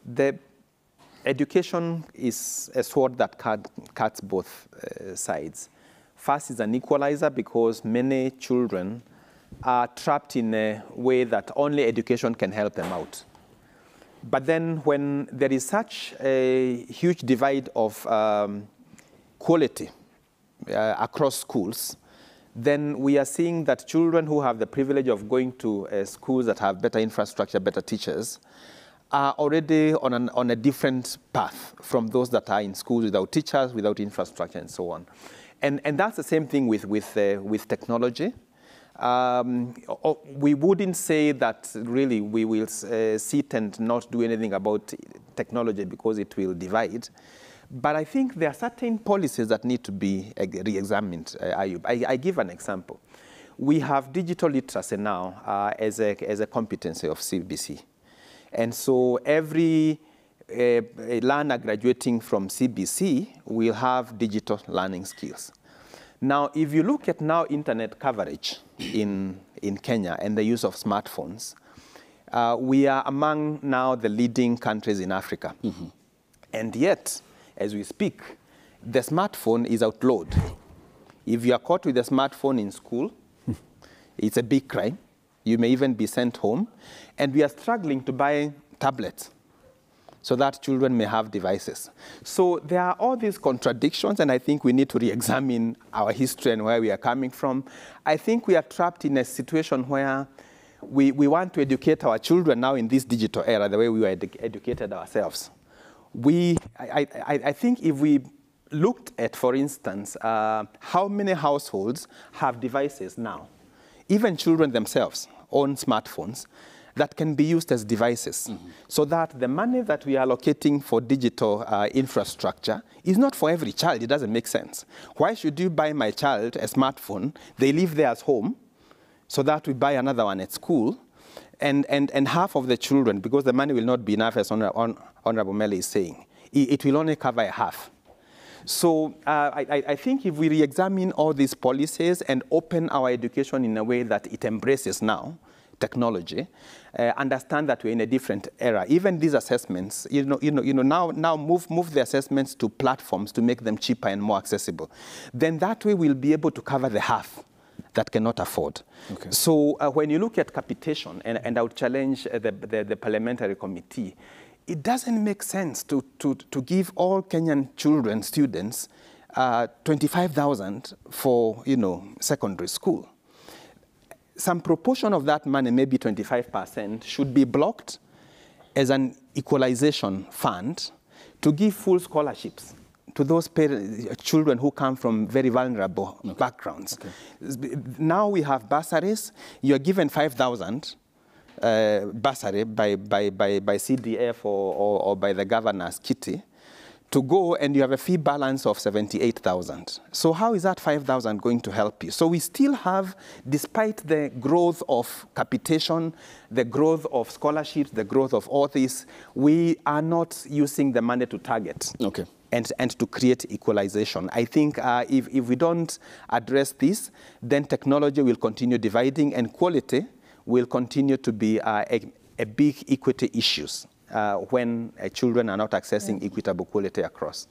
The education is a sword that cuts both sides. First is an equalizer because many children are trapped in a way that only education can help them out. But then when there is such a huge divide of quality across schools, then we are seeing that children who have the privilege of going to schools that have better infrastructure, better teachers, are already on a different path from those that are in schools without teachers, without infrastructure, and so on. And that's the same thing with technology. We wouldn't say that really we will sit and not do anything about technology because it will divide. But I think there are certain policies that need to be re-examined, Ayub. I give an example. We have digital literacy now as a competency of CBC. And so every learner graduating from CBC will have digital learning skills. Now, if you look at now internet coverage in Kenya and the use of smartphones, we are among now the leading countries in Africa. Mm-hmm. And yet, as we speak, the smartphone is outlawed. If you are caught with a smartphone in school, it's a big crime. You may even be sent home. And we are struggling to buy tablets so that children may have devices. So there are all these contradictions, and I think we need to re-examine our history and where we are coming from. I think we are trapped in a situation where we want to educate our children now in this digital era the way we were educated ourselves. I think if we looked at, for instance, how many households have devices now, even children themselves own smartphones that can be used as devices, mm-hmm. so that the money that we are allocating for digital infrastructure is not for every child. It doesn't make sense. Why should you buy my child a smartphone? They leave theirs home, so that we buy another one at school, and half of the children, because the money will not be enough, as Honorable Mele is saying, it will only cover a half. So I think if we re-examine all these policies and open our education in a way that it embraces now technology, understand that we're in a different era. Even these assessments, now move the assessments to platforms to make them cheaper and more accessible. Then that way we'll be able to cover the half that cannot afford. Okay. So when you look at capitation, and I would challenge the parliamentary committee, it doesn't make sense to give all Kenyan children, students, 25,000 for, secondary school. Some proportion of that money, maybe 25%, should be blocked as an equalization fund to give full scholarships to those children who come from very vulnerable backgrounds. Okay. Now we have bursaries. You're given 5,000 bursary by CDF or by the governor's kitty to go, and you have a fee balance of 78,000. So how is that 5,000 going to help you? So we still have, despite the growth of capitation, the growth of scholarships, the growth of all this, we are not using the money to target. Okay. And to create equalization. I think if we don't address this, then technology will continue dividing, and quality will continue to be a big equity issues when children are not accessing equitable quality across.